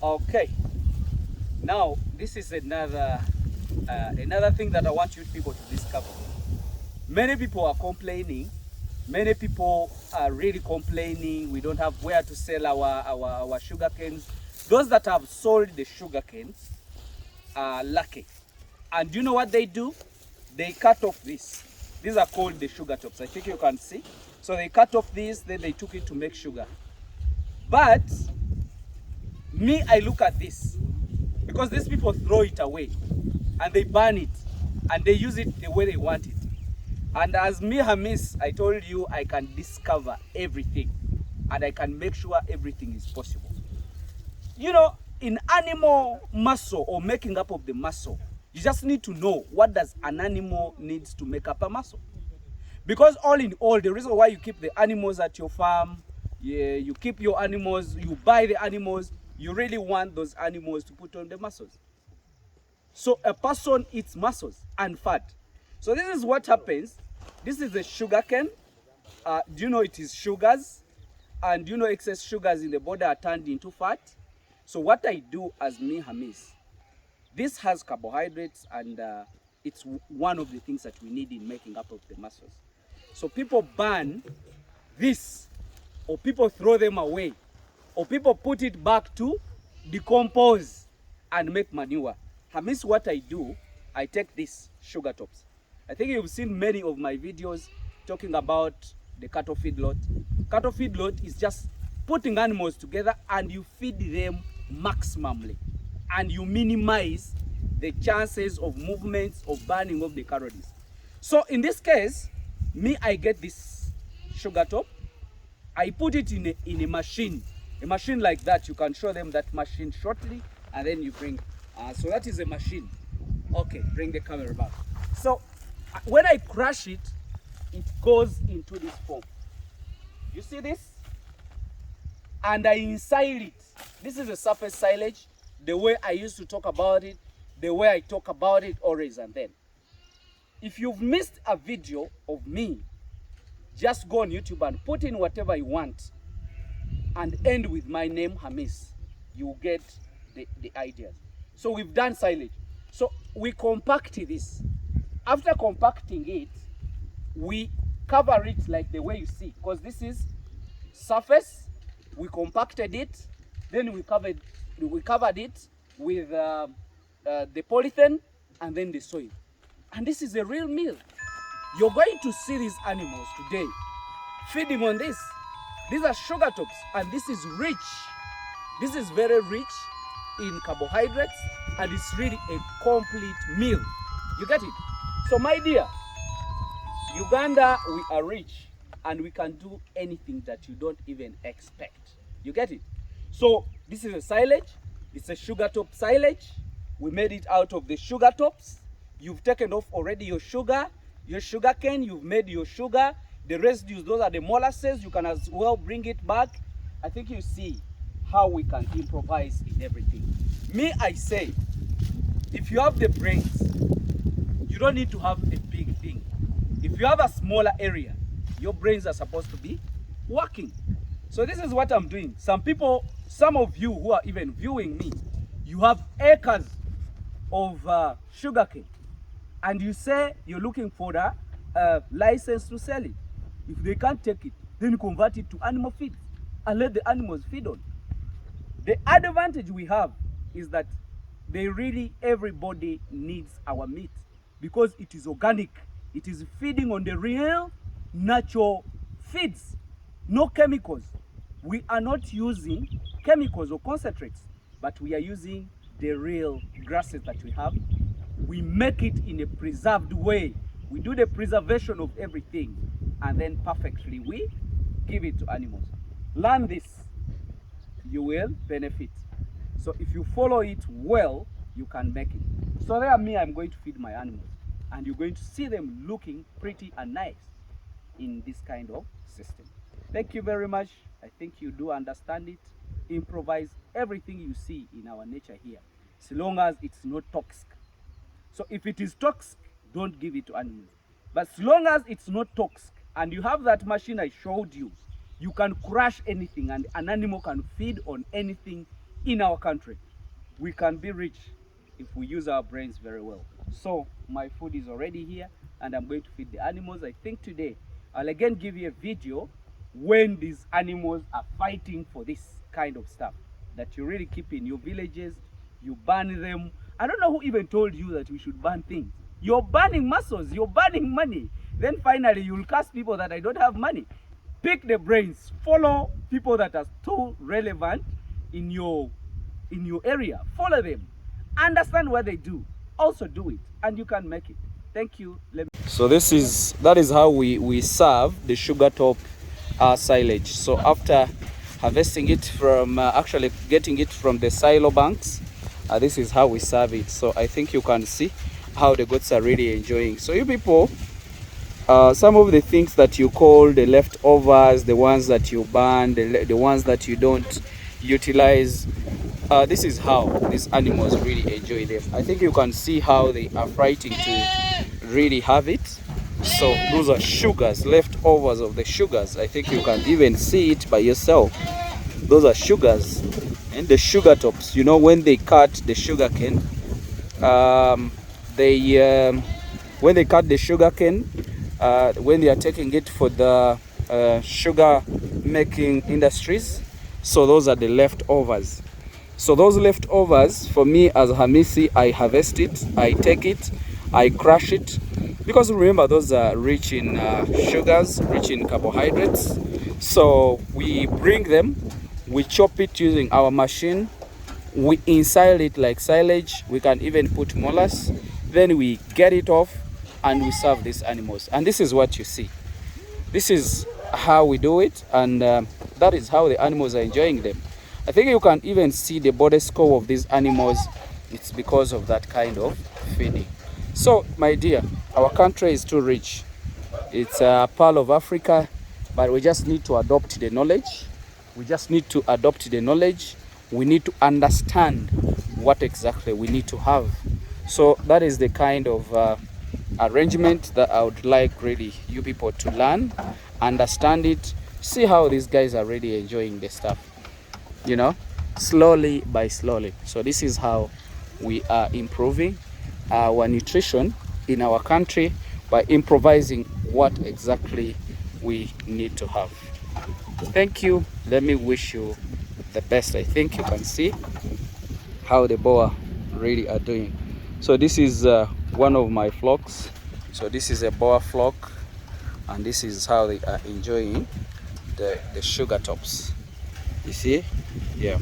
Okay, now this is another thing that I want you people to discover. Many people are complaining. Many people are really complaining. We don't have where to sell our sugar canes. Those that have sold the sugar canes are lucky. And you know what they do? They cut off this. These are called the sugar tops. I think you can see. So they cut off this, then they took it to make sugar. But me, I look at this because these people throw it away and they burn it and they use it the way they want it. And as me, Hamiisi, I told you I can discover everything and I can make sure everything is possible. You know, in animal muscle or making up of the muscle, you just need to know what does an animal needs to make up a muscle. Because all in all, the reason why you keep the animals at your farm, yeah, you keep your animals, you buy the animals, you really want those animals to put on the muscles. So a person eats muscles and fat. So this is what happens. This is the sugar cane. Do you know it is sugars? And you know excess sugars in the body are turned into fat. So what I do as me, Hamiisi, this has carbohydrates and it's one of the things that we need in making up of the muscles. So people burn this, or people throw them away, or people put it back to decompose and make manure. Hamiisi, what I do, I take these sugar tops. I think you've seen many of my videos talking about the cattle feedlot. Cattle feedlot is just putting animals together and you feed them maximally. And you minimize the chances of movements of burning of the calories. So in this case, me, I get this sugar top. I put it in a machine like that. You can show them that machine shortly, and then you bring. So that is a machine. Okay, bring the camera back. So when I crush it, it goes into this form. You see this? And I inside it. This is a surface silage. The way I used to talk about it, the way I talk about it always and then. If you've missed a video of me, just go on YouTube and put in whatever you want and end with my name, Hamiisi. You get the ideas. So we've done silage. So we compact this. After compacting it, we cover it like the way you see, because this is surface. We compacted it, then we covered it with the polythene and then the soil. And this is a real meal. You're going to see these animals today feeding on this. These are sugar tops, and this is rich. This is very rich in carbohydrates, and it's really a complete meal. You get it? So my dear, Uganda, we are rich, and we can do anything that you don't even expect. You get it? So this is a silage. It's a sugar top silage. We made it out of the sugar tops. You've taken off already your sugar cane. You've made your sugar. The residues, those are the molasses. You can as well bring it back. I think you see how we can improvise in everything. Me, I say, if you have the brains, you don't need to have a big thing. If you have a smaller area, your brains are supposed to be working. So this is what I'm doing. Some people, some of you who are even viewing me, you have acres of sugarcane, and you say you're looking for the license to sell it. If they can't take it, then you convert it to animal feed and let the animals feed on. The advantage we have is that everybody needs our meat because it is organic. It is feeding on the real natural feeds, no chemicals. We are not using chemicals or concentrates, but we are using the real grasses that we have. We make it in a preserved way. We do the preservation of everything, and then perfectly we give it to animals. Learn this, you will benefit. So if you follow it well, you can make it. So there me, I'm going to feed my animals, and you're going to see them looking pretty and nice in this kind of system. Thank you very much. I think you do understand it. Improvise everything you see in our nature here, so long as it's not toxic. So if it is toxic, don't give it to animals. But as long as it's not toxic, and you have that machine I showed you, you can crush anything and an animal can feed on anything in our country. We can be rich if we use our brains very well. So my food is already here and I'm going to feed the animals. I think today I'll again give you a video when these animals are fighting for this kind of stuff that you really keep in your villages. You burn them. I don't know who even told you that we should burn things. You're burning muscles, you're burning money. Then finally you'll curse people that I don't have money. Pick the brains, follow people that are too relevant in your area. Follow them, understand what they do, also do it, and you can make it. Thank you. So that is how we serve the sugar top silage. So after harvesting it from actually getting it from the silo banks, this is how we serve it. So I think you can see how the goats are really enjoying. So you people, some of the things that you call the leftovers, the ones that you burn, the ones that you don't utilize, this is how these animals really enjoy them. I think you can see how they are fighting to really have it. So those are sugars, leftovers of the sugars. I think you can even see it by yourself. Those are sugars and the sugar tops. You know, when they cut the sugar cane, when they cut the sugar cane, when they are taking it for the sugar making industries, so those are the leftovers. So those leftovers, for me as hamiisi, I harvest it, I take it, I crush it, because remember those are rich in sugars, rich in carbohydrates. So we bring them, we chop it using our machine, we insile it like silage, we can even put molasses, then we get it off and we serve these animals. And this is what you see. This is how we do it, and that is how the animals are enjoying them. I think you can even see the body score of these animals. It's because of that kind of feeding. So my dear, our country is too rich. It's a pearl of Africa, but we just need to adopt the knowledge. We just need to adopt the knowledge. We need to understand what exactly we need to have. So that is the kind of arrangement that I would like really you people to learn, understand it, see how these guys are really enjoying the stuff, you know, slowly by slowly. So this is how we are improving our nutrition in our country, by improvising what exactly we need to have. Thank you. Let me wish you the best. I think you can see how the boa really are doing. So this is one of my flocks. So this is a boa flock, and this is how they are enjoying the sugar tops. You see? Yeah.